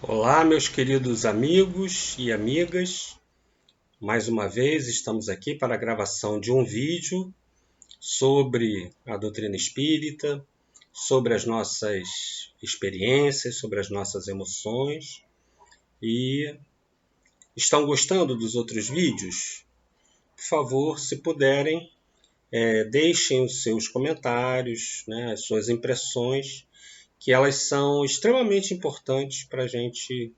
Olá, meus queridos amigos e amigas. Mais uma vez estamos aqui para a gravação de um vídeo sobre a doutrina espírita, sobre as nossas experiências, sobre as nossas emoções. E estão gostando dos outros vídeos? Por favor, se puderem, deixem os seus comentários, as suas impressões, que elas são extremamente importantes para a gente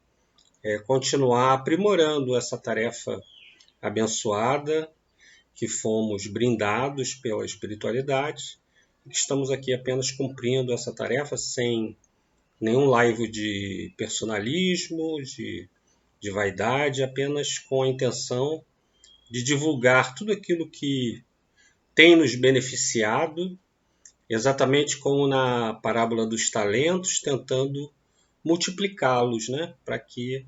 continuar aprimorando essa tarefa abençoada que fomos brindados pela espiritualidade. Estamos aqui apenas cumprindo essa tarefa sem nenhum laivo de personalismo, de vaidade, apenas com a intenção de divulgar tudo aquilo que tem nos beneficiado, exatamente como na parábola dos talentos, tentando multiplicá-los, para que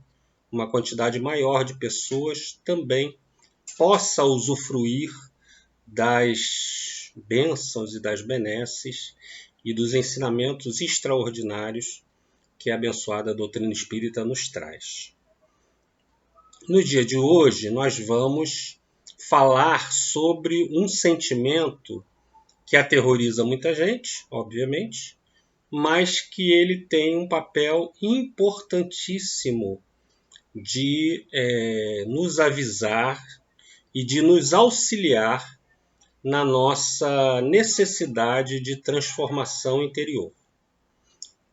uma quantidade maior de pessoas também possa usufruir das bênçãos e das benesses e dos ensinamentos extraordinários que a abençoada doutrina espírita nos traz. No dia de hoje, nós vamos falar sobre um sentimento que aterroriza muita gente, obviamente, mas que ele tem um papel importantíssimo de nos avisar e de nos auxiliar na nossa necessidade de transformação interior.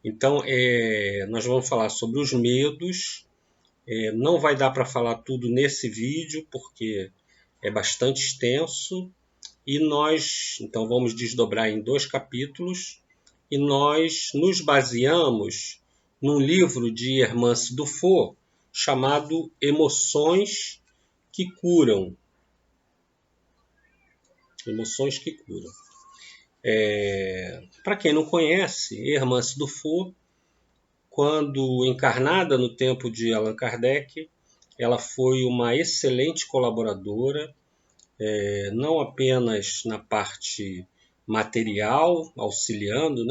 Então, nós vamos falar sobre os medos. Não vai dar para falar tudo nesse vídeo, porque é bastante extenso. E nós, então, vamos desdobrar em 2 capítulos. E nós nos baseamos num livro de Hermance Dufour, chamado Emoções que Curam. Emoções que Curam. Para quem não conhece, Hermance Dufour, quando encarnada no tempo de Allan Kardec, ela foi uma excelente colaboradora, não apenas na parte material, auxiliando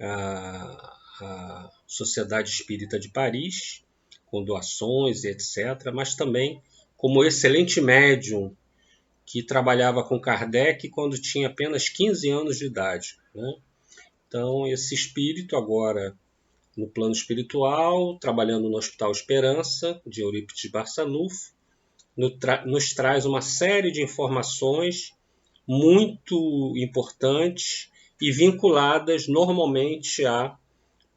a Sociedade Espírita de Paris, com doações e etc., mas também como excelente médium, que trabalhava com Kardec quando tinha apenas 15 anos de idade. Então, esse espírito agora, no plano espiritual, trabalhando no Hospital Esperança, de Eurípides Barçanufo, nos traz uma série de informações muito importantes e vinculadas normalmente à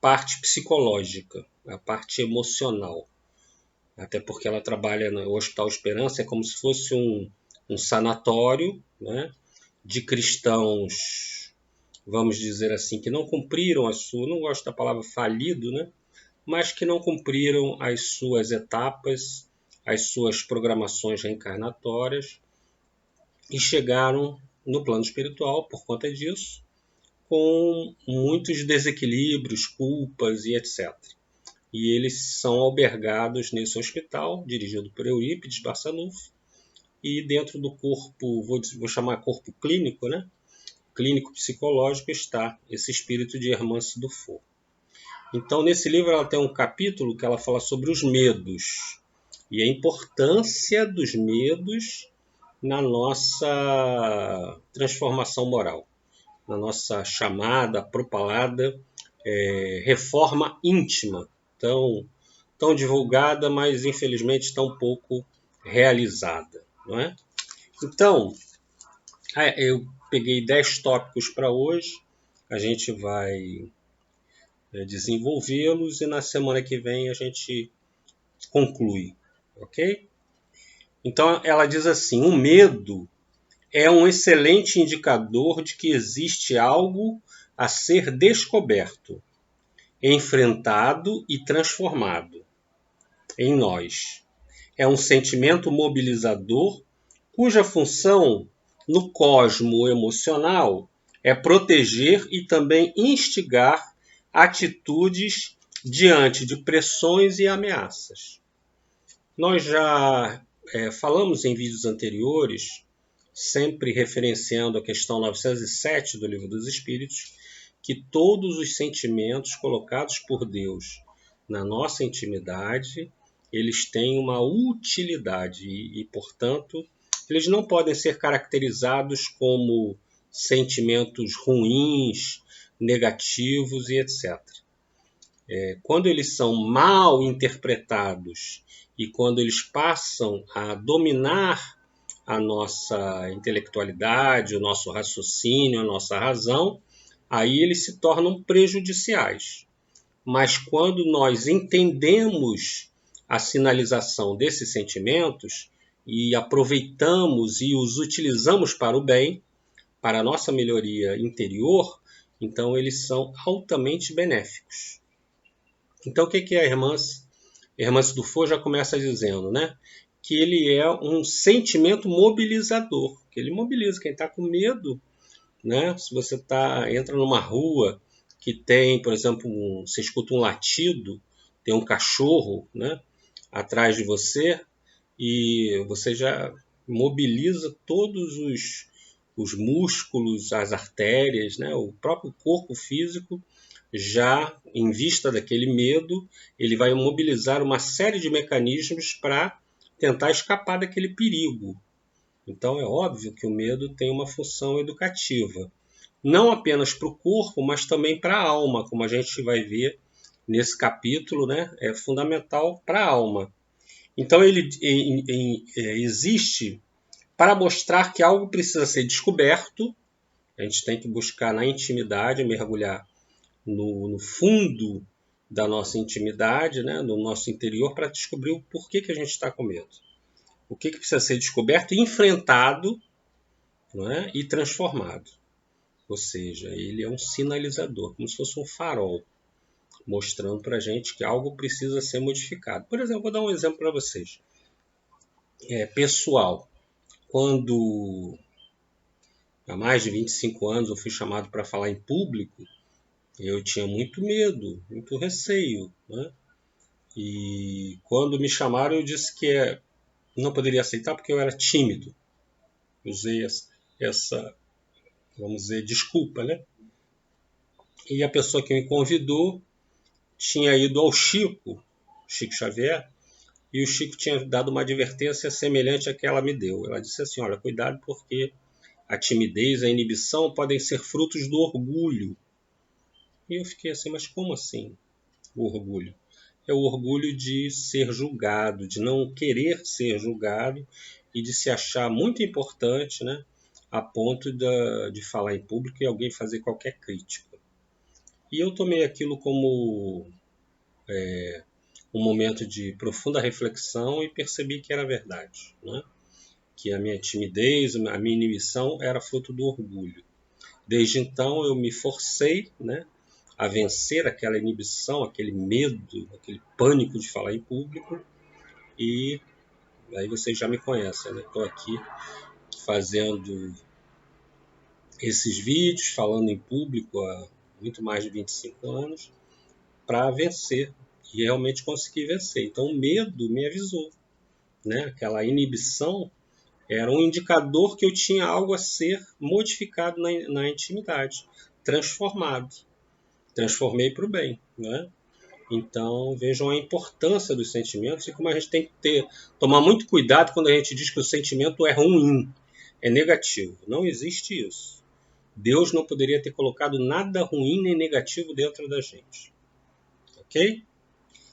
parte psicológica, à parte emocional. Até porque ela trabalha no Hospital Esperança, é como se fosse um sanatório, de cristãos, vamos dizer assim, que não cumpriram não gosto da palavra falido, mas que não cumpriram as suas etapas, as suas programações reencarnatórias e chegaram no plano espiritual por conta disso, com muitos desequilíbrios, culpas e etc. E eles são albergados nesse hospital, dirigido por Eurípides Barçanufo, e dentro do corpo, vou chamar corpo clínico, clínico psicológico, está esse espírito de Hermance Dufour. Então, nesse livro ela tem um capítulo que ela fala sobre os medos e a importância dos medos na nossa transformação moral, na nossa chamada, propalada reforma íntima, tão divulgada, mas infelizmente tão pouco realizada. Não é? Então, eu peguei 10 tópicos para hoje, a gente vai desenvolvê-los e na semana que vem a gente conclui, ok? Então ela diz assim: o medo é um excelente indicador de que existe algo a ser descoberto, enfrentado e transformado em nós. É um sentimento mobilizador cuja função no cosmo emocional é proteger e também instigar atitudes diante de pressões e ameaças. Nós já falamos em vídeos anteriores, sempre referenciando a questão 907 do Livro dos Espíritos, que todos os sentimentos colocados por Deus na nossa intimidade, eles têm uma utilidade e, portanto, eles não podem ser caracterizados como sentimentos ruins, negativos e etc. Quando eles são mal interpretados e quando eles passam a dominar a nossa intelectualidade, o nosso raciocínio, a nossa razão, aí eles se tornam prejudiciais. Mas quando nós entendemos a sinalização desses sentimentos e aproveitamos e os utilizamos para o bem, para a nossa melhoria interior, então eles são altamente benéficos. Então o que é a Hermance Dufour já começa dizendo, né? Que ele é um sentimento mobilizador, que ele mobiliza quem está com medo, né? Se você entra numa rua que tem, por exemplo, você escuta um latido, tem um cachorro, né, atrás de você e você já mobiliza todos os músculos, as artérias, né, o próprio corpo físico já em vista daquele medo, ele vai mobilizar uma série de mecanismos para tentar escapar daquele perigo. Então é óbvio que o medo tem uma função educativa, não apenas para o corpo, mas também para a alma, como a gente vai ver nesse capítulo, né? É fundamental para a alma. Então ele existe para mostrar que algo precisa ser descoberto, a gente tem que buscar na intimidade, mergulhar no fundo da nossa intimidade, né? No nosso interior, para descobrir o porquê que a gente está com medo. O que precisa ser descoberto, enfrentado, né? E transformado. Ou seja, ele é um sinalizador, como se fosse um farol, mostrando para a gente que algo precisa ser modificado. Por exemplo, vou dar um exemplo para vocês. Pessoal, quando há mais de 25 anos eu fui chamado para falar em público, eu tinha muito medo, muito receio, né? E quando me chamaram eu disse que não poderia aceitar porque eu era tímido. Usei essa vamos dizer, desculpa, né? E a pessoa que me convidou tinha ido ao Chico Xavier, e o Chico tinha dado uma advertência semelhante à que ela me deu. Ela disse assim, olha, cuidado porque a timidez, a inibição podem ser frutos do orgulho. E eu fiquei assim, mas como assim o orgulho? É o orgulho de ser julgado, de não querer ser julgado e de se achar muito importante, né, a ponto de falar em público e alguém fazer qualquer crítica. E eu tomei aquilo como um momento de profunda reflexão e percebi que era verdade, né? Que a minha timidez, a minha inibição era fruto do orgulho. Desde então eu me forcei, né, a vencer aquela inibição, aquele medo, aquele pânico de falar em público, e aí vocês já me conhecem, né? Estou aqui fazendo esses vídeos, falando em público há muito mais de 25 anos, para vencer, e realmente consegui vencer. Então o medo me avisou, né? Aquela inibição era um indicador que eu tinha algo a ser modificado na intimidade, transformado. Transformei para o bem, né? Então vejam a importância dos sentimentos e como a gente tem que tomar muito cuidado quando a gente diz que o sentimento é ruim, é negativo. Não existe isso. Deus não poderia ter colocado nada ruim nem negativo dentro da gente. Ok?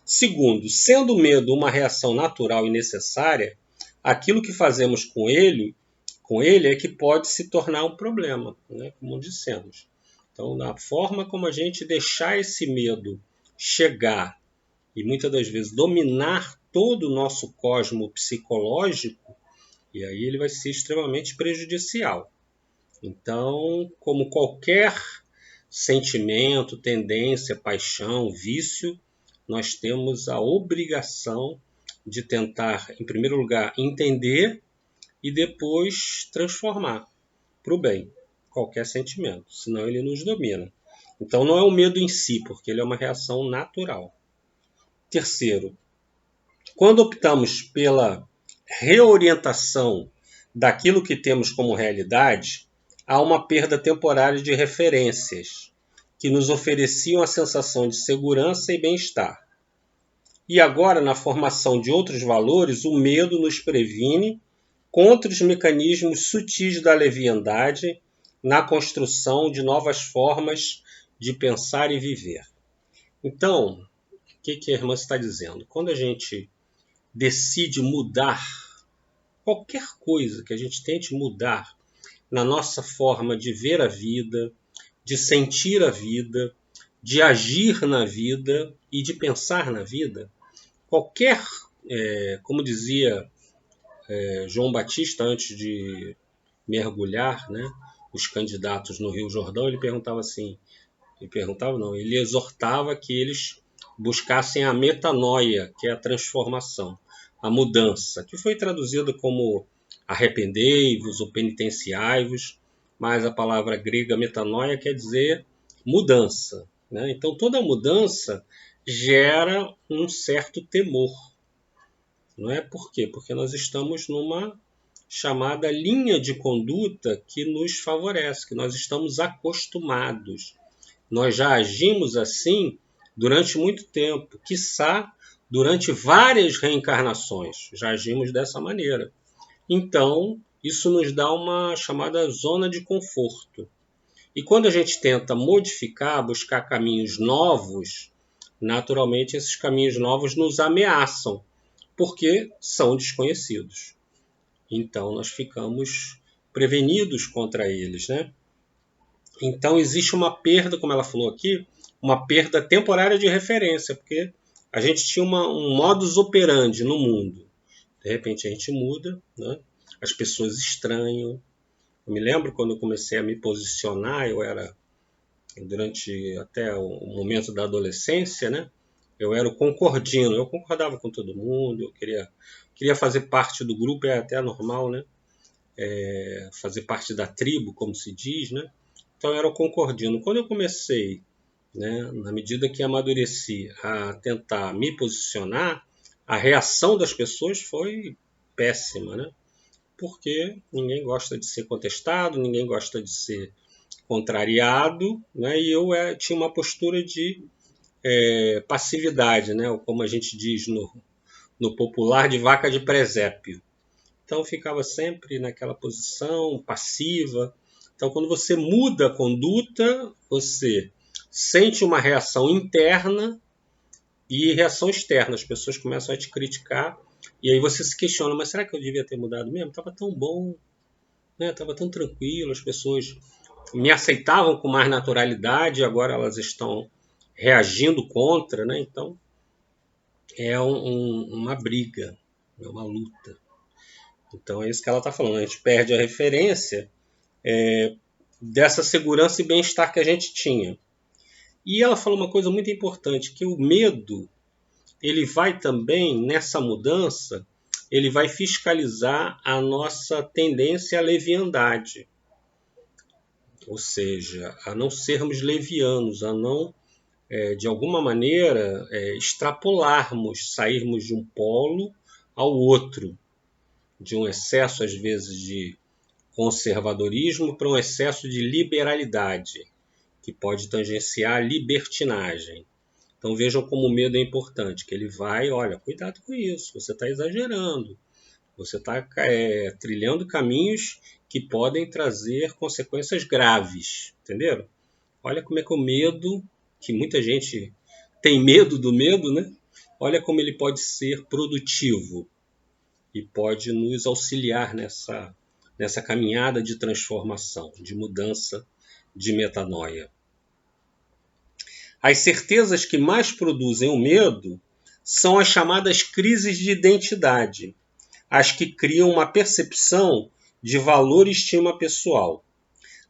Segundo, sendo o medo uma reação natural e necessária, aquilo que fazemos com ele é que pode se tornar um problema, né? Como dissemos. Então, na forma como a gente deixar esse medo chegar e muitas das vezes dominar todo o nosso cosmo psicológico, e aí ele vai ser extremamente prejudicial. Então, como qualquer sentimento, tendência, paixão, vício, nós temos a obrigação de tentar, em primeiro lugar, entender e depois transformar para o bem qualquer sentimento, senão ele nos domina. Então não é o medo em si, porque ele é uma reação natural. Terceiro, quando optamos pela reorientação daquilo que temos como realidade, há uma perda temporária de referências que nos ofereciam a sensação de segurança e bem-estar. E agora, na formação de outros valores, o medo nos previne contra os mecanismos sutis da leviandade na construção de novas formas de pensar e viver. Então, o que a irmã está dizendo? Quando a gente decide mudar qualquer coisa, que a gente tente mudar na nossa forma de ver a vida, de sentir a vida, de agir na vida e de pensar na vida, qualquer, como dizia João Batista antes de mergulhar, né, os candidatos no Rio Jordão, ele perguntava assim, ele exortava que eles buscassem a metanoia, que é a transformação, a mudança, que foi traduzida como arrependei-vos ou penitenciai-vos, mas a palavra grega metanoia quer dizer mudança, né? Então toda mudança gera um certo temor, não é? Por quê? Porque nós estamos numa chamada linha de conduta que nos favorece, que nós estamos acostumados. Nós já agimos assim durante muito tempo, quiçá durante várias reencarnações, já agimos dessa maneira. Então, isso nos dá uma chamada zona de conforto. E quando a gente tenta modificar, buscar caminhos novos, naturalmente esses caminhos novos nos ameaçam, porque são desconhecidos. Então, nós ficamos prevenidos contra eles, né? Então, existe uma perda, como ela falou aqui, uma perda temporária de referência, porque a gente tinha um modus operandi no mundo. De repente, a gente muda, né? As pessoas estranham. Eu me lembro quando eu comecei a me posicionar, eu era, durante até o momento da adolescência, né? Eu era o concordino, eu concordava com todo mundo, eu queria fazer parte do grupo, é até normal, né? Fazer parte da tribo, como se diz, né? Então eu era o concordino. Quando eu comecei, né, na medida que amadureci, a tentar me posicionar, a reação das pessoas foi péssima, né? Porque ninguém gosta de ser contestado, ninguém gosta de ser contrariado, né? E eu tinha uma postura de passividade, né? Ou como a gente diz no popular, de vaca de presépio. Então ficava sempre naquela posição passiva. Então quando você muda a conduta, você sente uma reação interna e reação externa. As pessoas começam a te criticar e aí você se questiona, mas será que eu devia ter mudado mesmo? Estava tão bom, né? Estava tão tranquilo, as pessoas me aceitavam com mais naturalidade, agora elas estão reagindo contra, né? Então é uma briga, é uma luta. Então é isso que ela está falando, a gente perde a referência dessa segurança e bem-estar que a gente tinha. E ela falou uma coisa muito importante, que o medo, ele vai também, nessa mudança, ele vai fiscalizar a nossa tendência à leviandade. Ou seja, a não sermos levianos, a não, de alguma maneira, extrapolarmos, sairmos de um polo ao outro, de um excesso, às vezes, de conservadorismo para um excesso de liberalidade, que pode tangenciar a libertinagem. Então vejam como o medo é importante, que ele vai, olha, cuidado com isso, você está exagerando, você está trilhando caminhos que podem trazer consequências graves, entenderam? Olha como é que o medo, que muita gente tem medo do medo, né? Olha como ele pode ser produtivo e pode nos auxiliar nessa caminhada de transformação, de mudança, de metanoia. As certezas que mais produzem o medo são as chamadas crises de identidade, as que criam uma percepção de valor e estima pessoal.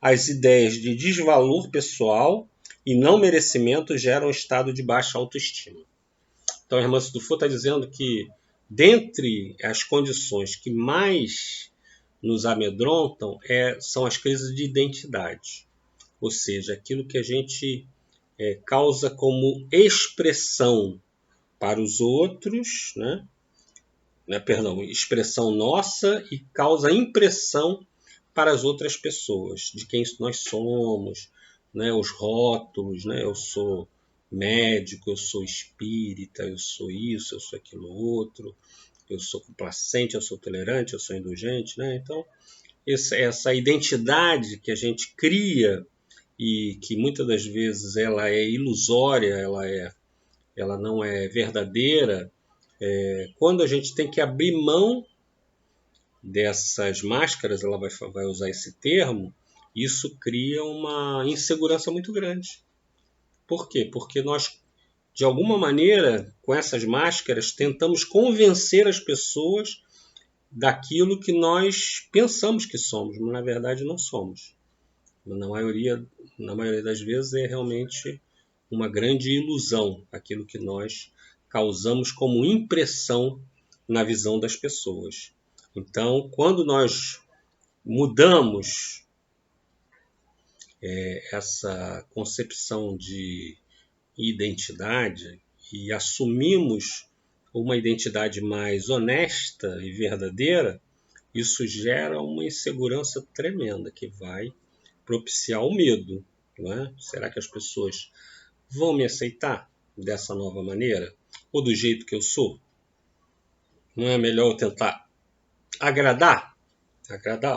As ideias de desvalor pessoal e não merecimento geram um estado de baixa autoestima. Então a irmã Sidufo está dizendo que dentre as condições que mais nos amedrontam são as crises de identidade, ou seja, aquilo que a gente causa como expressão para os outros, né? Expressão nossa e causa impressão para as outras pessoas, de quem nós somos, né? Os rótulos, né? Eu sou médico, eu sou espírita, eu sou isso, eu sou aquilo outro, eu sou complacente, eu sou tolerante, eu sou indulgente, né? Então, essa identidade que a gente cria e que muitas das vezes ela é ilusória, ela não é verdadeira, quando a gente tem que abrir mão dessas máscaras, ela vai usar esse termo, isso cria uma insegurança muito grande. Por quê? Porque nós, de alguma maneira, com essas máscaras, tentamos convencer as pessoas daquilo que nós pensamos que somos, mas na verdade não somos. Na maioria das vezes é realmente uma grande ilusão aquilo que nós causamos como impressão na visão das pessoas. Então, quando nós mudamos essa concepção de identidade e assumimos uma identidade mais honesta e verdadeira, isso gera uma insegurança tremenda que vai propiciar o medo. Não é? Será que as pessoas vão me aceitar dessa nova maneira? Ou do jeito que eu sou? Não é melhor eu tentar agradar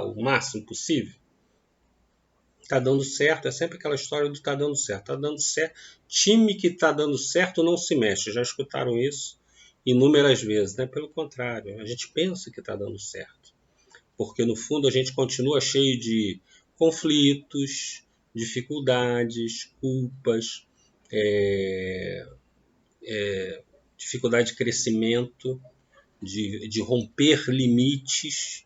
o máximo possível? Está dando certo, é sempre aquela história do está dando certo. Está dando certo. Time que está dando certo não se mexe. Já escutaram isso inúmeras vezes, né? Pelo contrário, a gente pensa que está dando certo. Porque no fundo a gente continua cheio de conflitos, dificuldades, culpas, dificuldade de crescimento, de romper limites,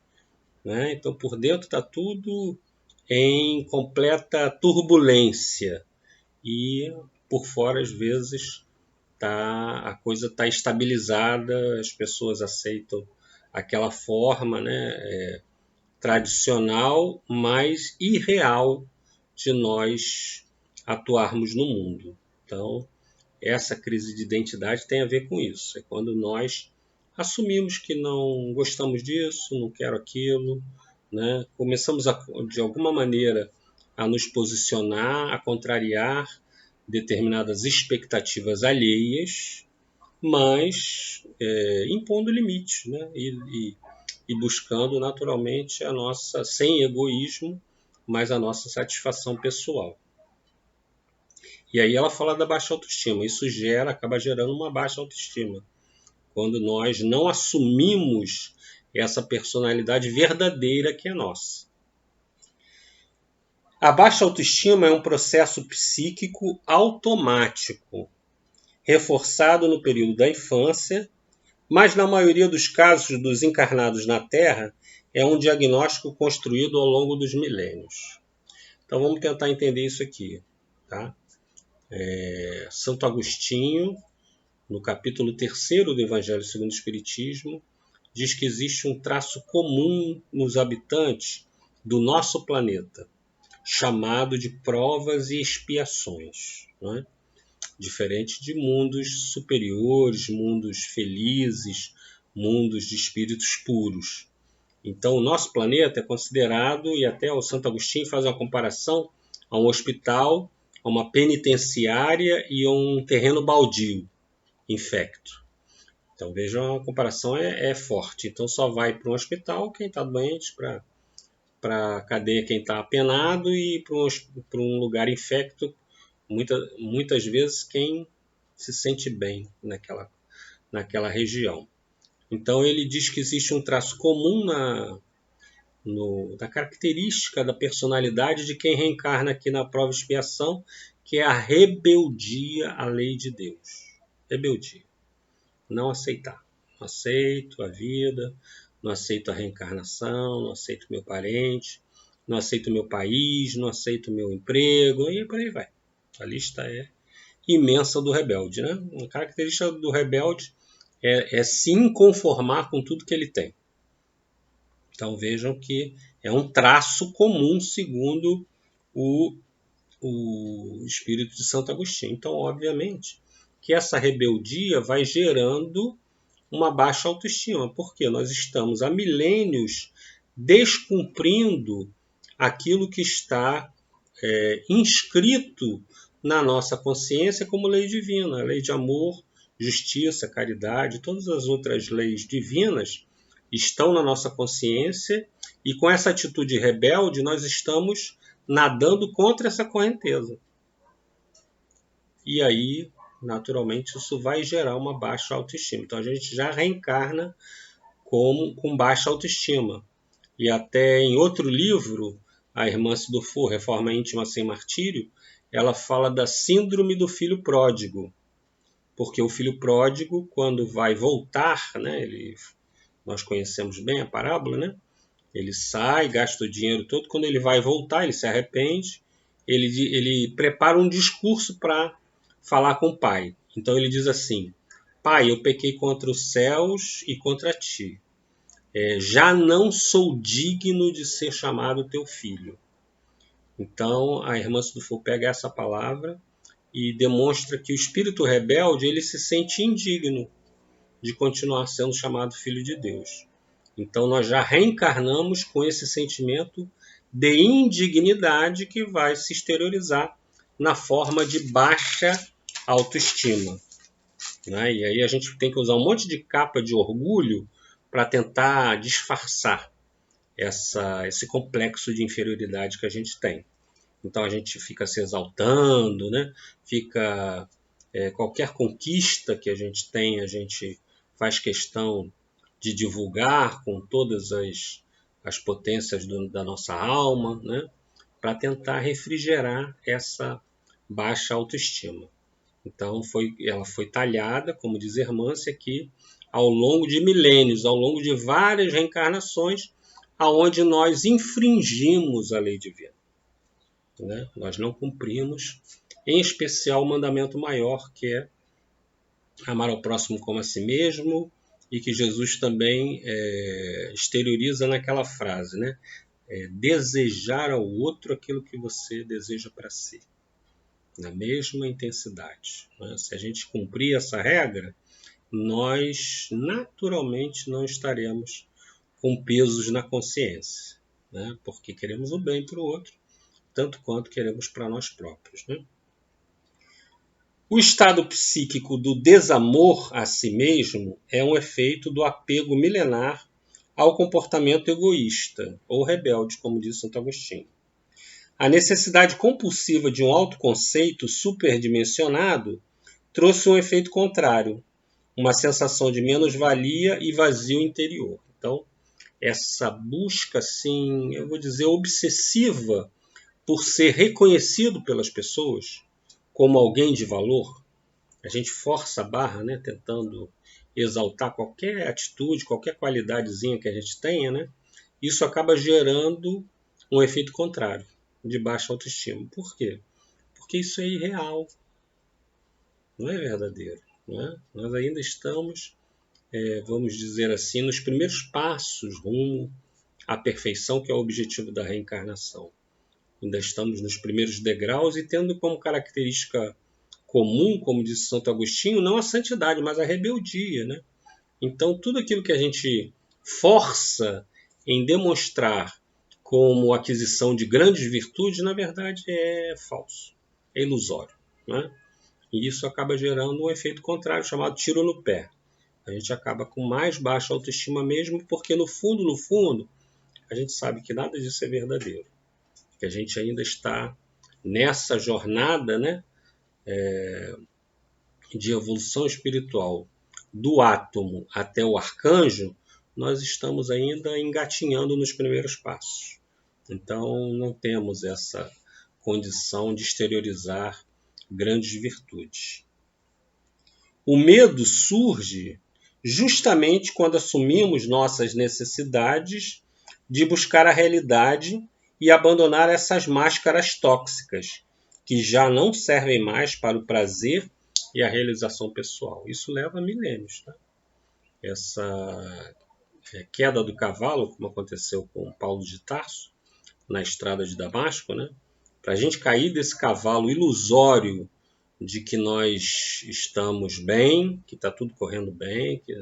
né? Então por dentro está tudo em completa turbulência e por fora às vezes a coisa está estabilizada, as pessoas aceitam aquela forma, né, tradicional, mas irreal de nós atuarmos no mundo. Então, essa crise de identidade tem a ver com isso. É quando nós assumimos que não gostamos disso, não quero aquilo, né? Começamos de alguma maneira a nos posicionar, a contrariar determinadas expectativas alheias, mas impondo limites, né? E buscando naturalmente a nossa, sem egoísmo, mas a nossa satisfação pessoal. E aí ela fala da baixa autoestima. Isso acaba gerando uma baixa autoestima. Quando nós não assumimos essa personalidade verdadeira que é nossa. A baixa autoestima é um processo psíquico automático, reforçado no período da infância, mas na maioria dos casos dos encarnados na Terra é um diagnóstico construído ao longo dos milênios. Então vamos tentar entender isso aqui. Tá? Santo Agostinho, no capítulo 3º do Evangelho segundo o Espiritismo, diz que existe um traço comum nos habitantes do nosso planeta, chamado de provas e expiações. Né? Diferente de mundos superiores, mundos felizes, mundos de espíritos puros. Então, o nosso planeta é considerado, e até o Santo Agostinho faz uma comparação a um hospital, a uma penitenciária e a um terreno baldio, infecto. Então, vejam, a comparação é forte. Então, só vai para um hospital quem está doente, para a cadeia quem está apenado e para um lugar infecto, muitas vezes quem se sente bem naquela região. Então ele diz que existe um traço comum na característica da personalidade de quem reencarna aqui na prova e expiação, que é a rebeldia à lei de Deus. Rebeldia. Não aceitar. Não aceito a vida, não aceito a reencarnação, não aceito meu parente, não aceito meu país, não aceito meu emprego, e por aí vai. A lista é imensa do rebelde. Né? Uma característica do rebelde é se inconformar com tudo que ele tem. Então vejam que é um traço comum segundo o espírito de Santo Agostinho. Então, obviamente, que essa rebeldia vai gerando uma baixa autoestima, porque nós estamos há milênios descumprindo aquilo que está inscrito na nossa consciência como lei divina, a lei de amor, justiça, caridade, todas as outras leis divinas estão na nossa consciência, e com essa atitude rebelde nós estamos nadando contra essa correnteza. E aí, naturalmente, isso vai gerar uma baixa autoestima. Então a gente já reencarna com baixa autoestima. E até em outro livro, a irmã Dufour, Reforma Íntima Sem Martírio, ela fala da síndrome do filho pródigo. Porque o filho pródigo, quando vai voltar, né, nós conhecemos bem a parábola, né? Ele sai, gasta o dinheiro todo, quando ele vai voltar, ele se arrepende, ele prepara um discurso para falar com o pai. Então ele diz assim: pai, eu pequei contra os céus e contra ti. Já não sou digno de ser chamado teu filho. Então a irmã Dufour pega essa palavra e demonstra que o espírito rebelde ele se sente indigno de continuar sendo chamado filho de Deus. Então nós já reencarnamos com esse sentimento de indignidade que vai se exteriorizar na forma de baixa autoestima. Né? E aí a gente tem que usar um monte de capa de orgulho para tentar disfarçar esse complexo de inferioridade que a gente tem. Então a gente fica se exaltando, né? Qualquer conquista que a gente tem, a gente faz questão de divulgar com todas as potências da nossa alma, né? Para tentar refrigerar essa baixa autoestima. Então ela foi talhada, como diz a Hermância aqui, ao longo de milênios, ao longo de várias reencarnações, aonde nós infringimos a lei divina. Né? Nós não cumprimos, em especial o mandamento maior, que é amar ao próximo como a si mesmo, e que Jesus também exterioriza naquela frase, né? Desejar ao outro aquilo que você deseja para si, na mesma intensidade. Né? Se a gente cumprir essa regra, nós naturalmente não estaremos com pesos na consciência, né? Porque queremos o bem para o outro, tanto quanto queremos para nós próprios. Né? O estado psíquico do desamor a si mesmo é um efeito do apego milenar ao comportamento egoísta ou rebelde, como diz Santo Agostinho. A necessidade compulsiva de um autoconceito superdimensionado trouxe um efeito contrário, uma sensação de menos-valia e vazio interior. Então, essa busca, assim, eu vou dizer, obsessiva por ser reconhecido pelas pessoas como alguém de valor, a gente força a barra, né, tentando exaltar qualquer atitude, qualquer qualidadezinha que a gente tenha, né, isso acaba gerando um efeito contrário, de baixa autoestima. Por quê? Porque isso é irreal, não é verdadeiro. Né? Nós ainda estamos, vamos dizer assim, nos primeiros passos rumo à perfeição, que é o objetivo da reencarnação. Ainda estamos nos primeiros degraus e tendo como característica comum, como disse Santo Agostinho, não a santidade, mas a rebeldia. Né? Então, tudo aquilo que a gente força em demonstrar como aquisição de grandes virtudes, na verdade é falso, é ilusório. Né? E isso acaba gerando um efeito contrário, chamado tiro no pé. A gente acaba com mais baixa autoestima mesmo, porque no fundo, a gente sabe que nada disso é verdadeiro. Que a gente ainda está nessa jornada, né, de evolução espiritual do átomo até o arcanjo, nós estamos ainda engatinhando nos primeiros passos. Então não temos essa condição de exteriorizar grandes virtudes. O medo surge justamente quando assumimos nossas necessidades de buscar a realidade e abandonar essas máscaras tóxicas, que já não servem mais para o prazer e a realização pessoal. Isso leva a milênios. Tá? Essa queda do cavalo, como aconteceu com Paulo de Tarso, na estrada de Damasco, né? Para a gente cair desse cavalo ilusório de que nós estamos bem, que está tudo correndo bem, que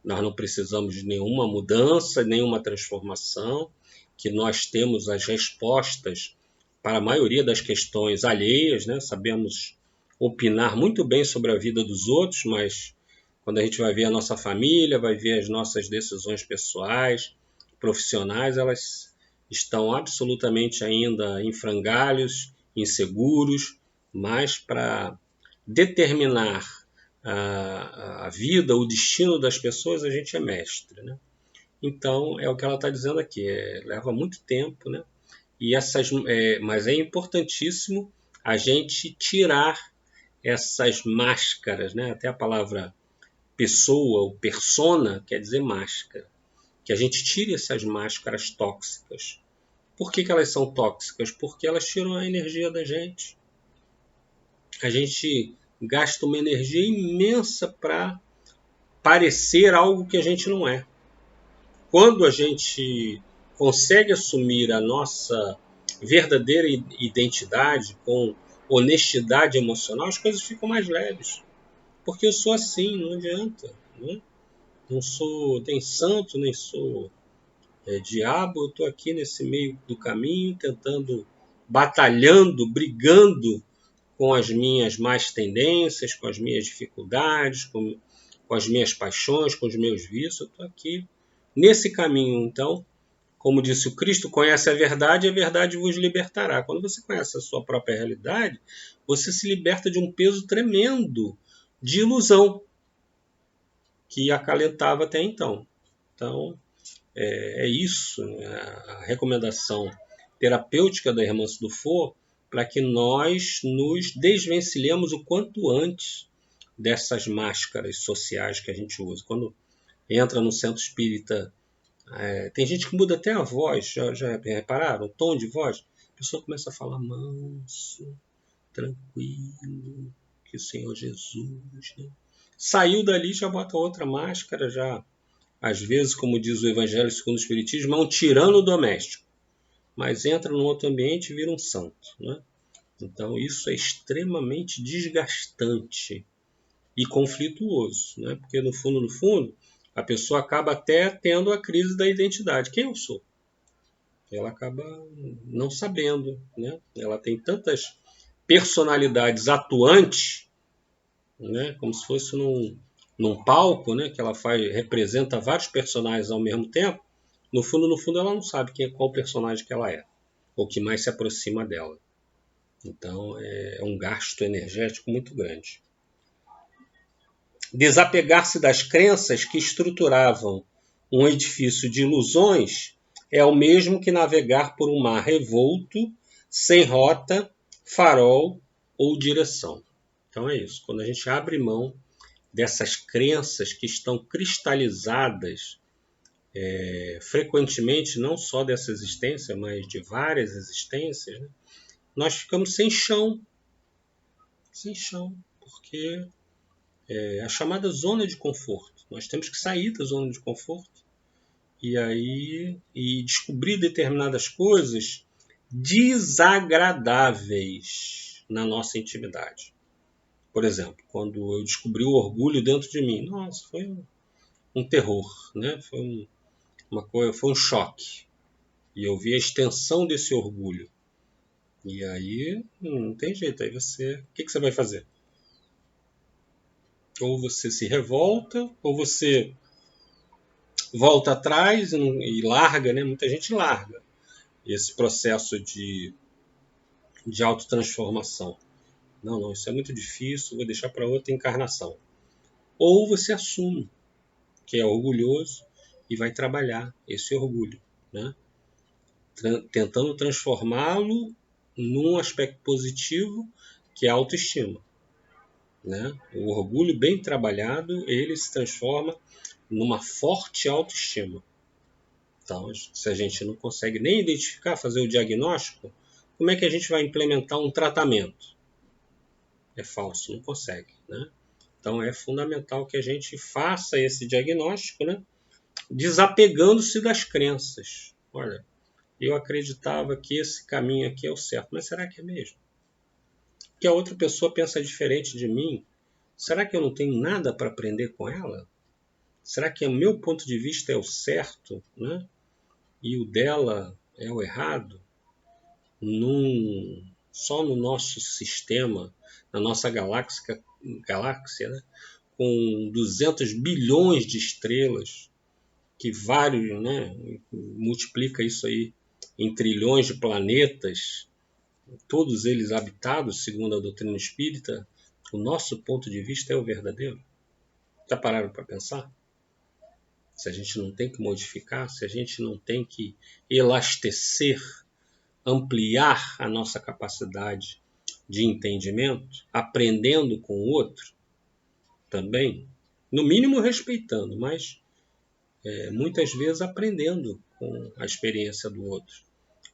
nós não precisamos de nenhuma mudança, nenhuma transformação, que nós temos as respostas para a maioria das questões alheias, né? Sabemos opinar muito bem sobre a vida dos outros, mas quando a gente vai ver a nossa família, vai ver as nossas decisões pessoais, profissionais, elas estão absolutamente ainda em frangalhos, inseguros, mas para determinar a vida, o destino das pessoas, a gente é mestre, né? Então, é o que ela está dizendo aqui, leva muito tempo, né? Mas é importantíssimo a gente tirar essas máscaras, né? Até a palavra pessoa ou persona quer dizer máscara. Que a gente tire essas máscaras tóxicas. Por que elas são tóxicas? Porque elas tiram a energia da gente. A gente gasta uma energia imensa para parecer algo que a gente não é. Quando a gente consegue assumir a nossa verdadeira identidade com honestidade emocional, as coisas ficam mais leves. Porque eu sou assim, não adianta. Né? Não sou nem santo, nem sou diabo. Eu estou aqui nesse meio do caminho, tentando, batalhando, brigando com as minhas más tendências, com as minhas dificuldades, com as minhas paixões, com os meus vícios. Eu estou aqui nesse caminho, então, como disse o Cristo, conhece a verdade vos libertará. Quando você conhece a sua própria realidade, você se liberta de um peso tremendo de ilusão que acalentava até então. Então, é isso, né? A recomendação terapêutica da irmã Dufour, para que nós nos desvencilhemos o quanto antes dessas máscaras sociais que a gente usa. Quando entra no centro espírita, tem gente que muda até a voz, já repararam? O tom de voz? A pessoa começa a falar manso, tranquilo, que o Senhor Jesus... Né? Saiu dali, já bota outra máscara, já, às vezes, como diz o Evangelho segundo o Espiritismo, é um tirano doméstico. Mas entra num outro ambiente e vira um santo. Né? Então, isso é extremamente desgastante e conflituoso. Né? Porque, no fundo, a pessoa acaba até tendo a crise da identidade. Quem eu sou? Ela acaba não sabendo. Né? Ela tem tantas personalidades atuantes, né? Como se fosse num palco, né? Que ela representa vários personagens ao mesmo tempo. No fundo, ela não sabe qual personagem que ela é, ou que mais se aproxima dela. Então, é um gasto energético muito grande. Desapegar-se das crenças que estruturavam um edifício de ilusões é o mesmo que navegar por um mar revolto, sem rota, farol ou direção. Então é isso. Quando a gente abre mão dessas crenças que estão cristalizadas, frequentemente, não só dessa existência, mas de várias existências, né? Nós ficamos sem chão, porque é a chamada zona de conforto. Nós temos que sair da zona de conforto e descobrir determinadas coisas desagradáveis na nossa intimidade. Por exemplo, quando eu descobri o orgulho dentro de mim, nossa, foi um terror, né? Foi um choque. E eu vi a extensão desse orgulho. E aí não tem jeito. Aí o que você vai fazer? Ou você se revolta, ou você volta atrás e larga, né? Muita gente larga esse processo de autotransformação. Não, isso é muito difícil, vou deixar para outra encarnação. Ou você assume que é orgulhoso e vai trabalhar esse orgulho, né? Tentando transformá-lo num aspecto positivo, que é a autoestima. Né? O orgulho bem trabalhado, ele se transforma numa forte autoestima. Então, se a gente não consegue nem identificar, fazer o diagnóstico, como é que a gente vai implementar um tratamento? É falso, não consegue. Né? Então, é fundamental que a gente faça esse diagnóstico, né? Desapegando-se das crenças. Olha, eu acreditava que esse caminho aqui é o certo, mas será que é mesmo? Que a outra pessoa pensa diferente de mim? Será que eu não tenho nada para aprender com ela? Será que o meu ponto de vista é o certo, né? E o dela é o errado? só no nosso sistema, na nossa galáxia, né, com 200 bilhões de estrelas, que vários, né, multiplica isso aí em trilhões de planetas, todos eles habitados, segundo a doutrina espírita, o nosso ponto de vista é o verdadeiro. Já pararam para pensar? Se a gente não tem que modificar, se a gente não tem que elastecer, ampliar a nossa capacidade de entendimento, aprendendo com o outro também, no mínimo respeitando, mas muitas vezes aprendendo com a experiência do outro,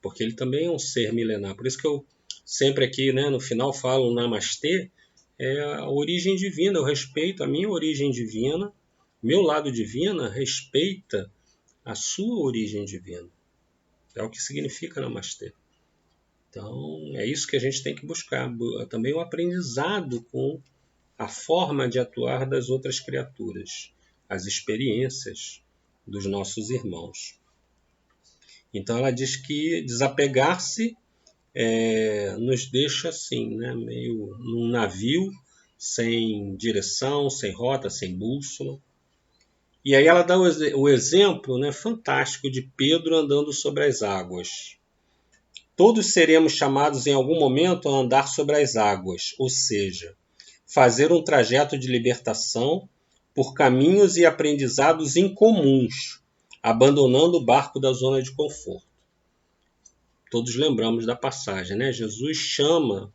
porque ele também é um ser milenar. Por isso que eu sempre aqui, né, no final falo Namastê, é a origem divina, eu respeito a minha origem divina, meu lado divino respeita a sua origem divina. É o que significa Namastê. Então, é isso que a gente tem que buscar. Também o aprendizado com a forma de atuar das outras criaturas, as experiências dos nossos irmãos. Então, ela diz que desapegar-se nos deixa assim, né, meio num navio, sem direção, sem rota, sem bússola. E aí ela dá o exemplo, né, fantástico de Pedro andando sobre as águas. Todos seremos chamados em algum momento a andar sobre as águas, ou seja, fazer um trajeto de libertação por caminhos e aprendizados incomuns, abandonando o barco da zona de conforto. Todos lembramos da passagem, né? Jesus chama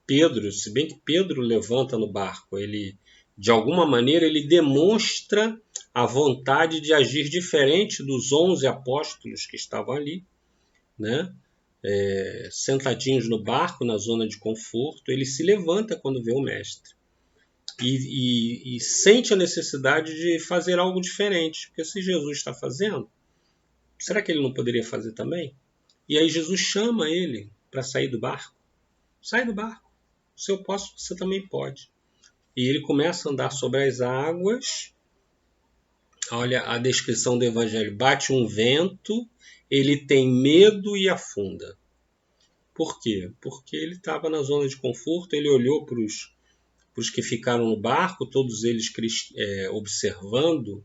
Pedro, se bem que Pedro levanta no barco, ele, de alguma maneira, ele demonstra a vontade de agir diferente dos 11 apóstolos que estavam ali, né? Sentadinhos no barco, na zona de conforto. Ele se levanta quando vê o mestre e sente a necessidade de fazer algo diferente, porque se Jesus está fazendo, será que ele não poderia fazer também? E aí Jesus chama ele para sair do barco. Sai do barco. Se eu posso, você também pode. E ele começa a andar sobre as águas. Olha a descrição do Evangelho. Bate um vento, ele tem medo e afunda. Por quê? Porque ele estava na zona de conforto, ele olhou para os que ficaram no barco, todos eles observando,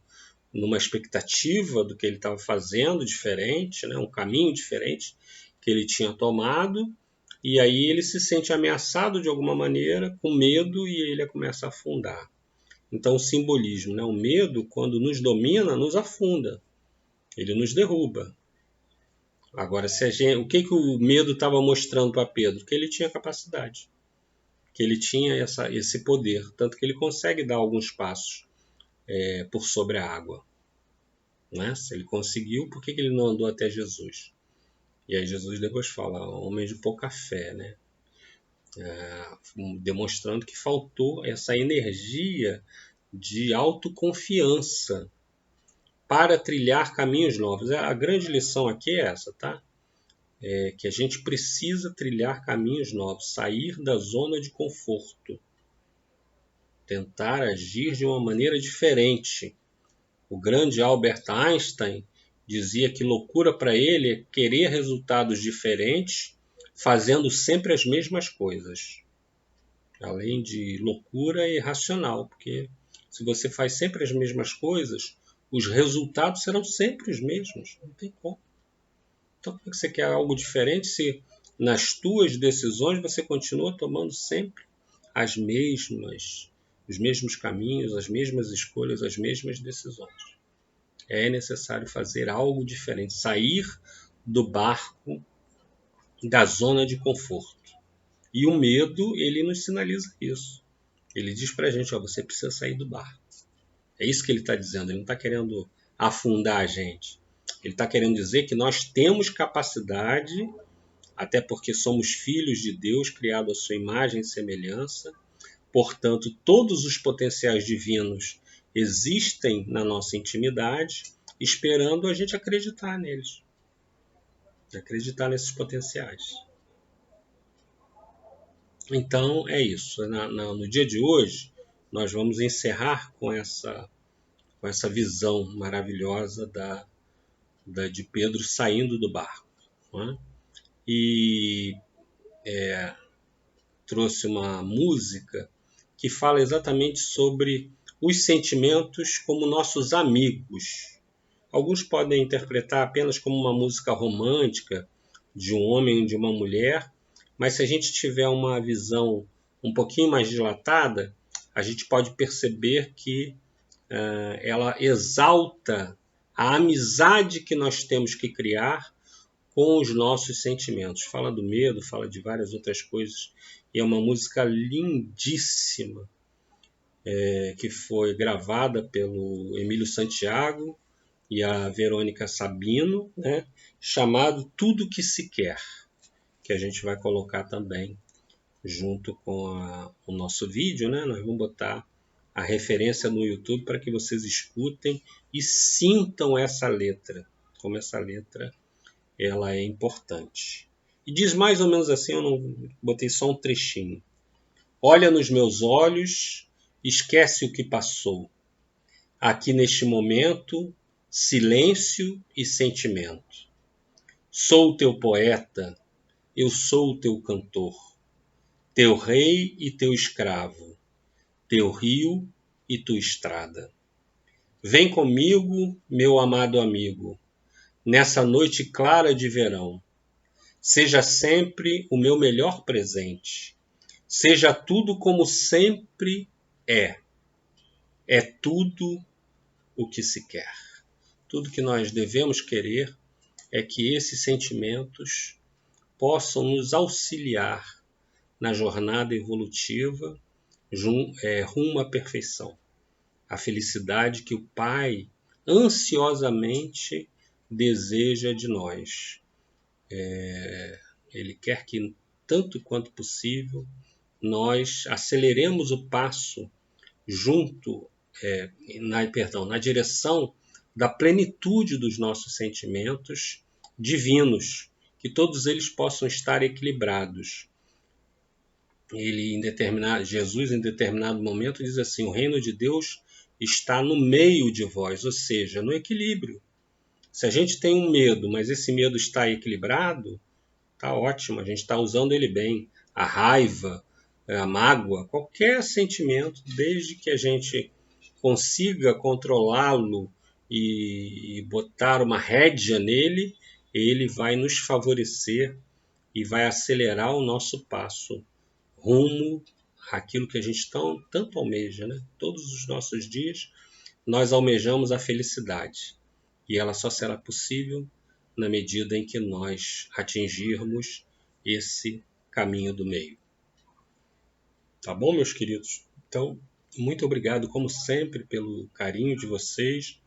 numa expectativa do que ele estava fazendo diferente, né? Um caminho diferente que ele tinha tomado, e aí ele se sente ameaçado de alguma maneira, com medo, e ele começa a afundar. Então o simbolismo, né? O medo, quando nos domina, nos afunda, ele nos derruba. Agora, o que o medo estava mostrando para Pedro? Que ele tinha capacidade, que ele tinha esse poder, tanto que ele consegue dar alguns passos por sobre a água. Né? Se ele conseguiu, por que ele não andou até Jesus? E aí Jesus depois fala, homem de pouca fé, né? Demonstrando que faltou essa energia de autoconfiança para trilhar caminhos novos. A grande lição aqui é essa, tá? Que a gente precisa trilhar caminhos novos, sair da zona de conforto, tentar agir de uma maneira diferente. O grande Albert Einstein dizia que loucura para ele é querer resultados diferentes, fazendo sempre as mesmas coisas. Além de loucura, é irracional, porque se você faz sempre as mesmas coisas, os resultados serão sempre os mesmos. Não tem como. Então, por que você quer algo diferente se nas tuas decisões você continua tomando sempre os mesmos caminhos, as mesmas escolhas, as mesmas decisões? É necessário fazer algo diferente, sair do barco, da zona de conforto. E o medo, ele nos sinaliza isso. Ele diz para a gente, você precisa sair do barco. É isso que ele está dizendo, ele não está querendo afundar a gente. Ele está querendo dizer que nós temos capacidade, até porque somos filhos de Deus, criados à sua imagem e semelhança. Portanto, todos os potenciais divinos existem na nossa intimidade, esperando a gente acreditar neles, acreditar nesses potenciais. Então é isso. No dia de hoje, nós vamos encerrar com essa visão maravilhosa de Pedro saindo do barco. Não é? e trouxe uma música que fala exatamente sobre os sentimentos como nossos amigos. Alguns podem interpretar apenas como uma música romântica de um homem ou de uma mulher, mas se a gente tiver uma visão um pouquinho mais dilatada, a gente pode perceber que ela exalta a amizade que nós temos que criar com os nossos sentimentos. Fala do medo, fala de várias outras coisas. E é uma música lindíssima, que foi gravada pelo Emílio Santiago e a Verônica Sabino, né, chamado Tudo Que Se Quer, que a gente vai colocar também junto com o nosso vídeo, né? Nós vamos botar a referência no YouTube para que vocês escutem e sintam essa letra, como essa letra ela é importante. E diz mais ou menos assim, eu não botei só um trechinho. Olha nos meus olhos, esquece o que passou. Aqui neste momento, silêncio e sentimento. Sou o teu poeta, eu sou o teu cantor, teu rei e teu escravo, teu rio e tua estrada. Vem comigo, meu amado amigo, nessa noite clara de verão. Seja sempre o meu melhor presente. Seja tudo como sempre é. É tudo o que se quer. Tudo que nós devemos querer é que esses sentimentos possam nos auxiliar na jornada evolutiva rumo à perfeição. A felicidade que o Pai ansiosamente deseja de nós. Ele quer que, tanto quanto possível, nós aceleremos o passo junto, na direção da plenitude dos nossos sentimentos divinos, que todos eles possam estar equilibrados. Jesus, em determinado momento, diz assim: o reino de Deus está no meio de vós, ou seja, no equilíbrio. Se a gente tem um medo, mas esse medo está equilibrado, está ótimo, a gente está usando ele bem. A raiva, a mágoa, qualquer sentimento, desde que a gente consiga controlá-lo e botar uma rédea nele, ele vai nos favorecer e vai acelerar o nosso passo rumo àquilo que a gente tanto almeja, né? Todos os nossos dias nós almejamos a felicidade e ela só será possível na medida em que nós atingirmos esse caminho do meio. Tá bom, meus queridos? Então, muito obrigado, como sempre, pelo carinho de vocês,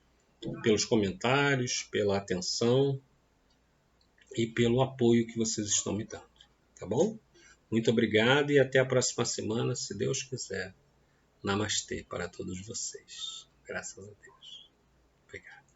pelos comentários, pela atenção e pelo apoio que vocês estão me dando. Tá bom? Muito obrigado e até a próxima semana, se Deus quiser. Namastê para todos vocês. Graças a Deus. Obrigado.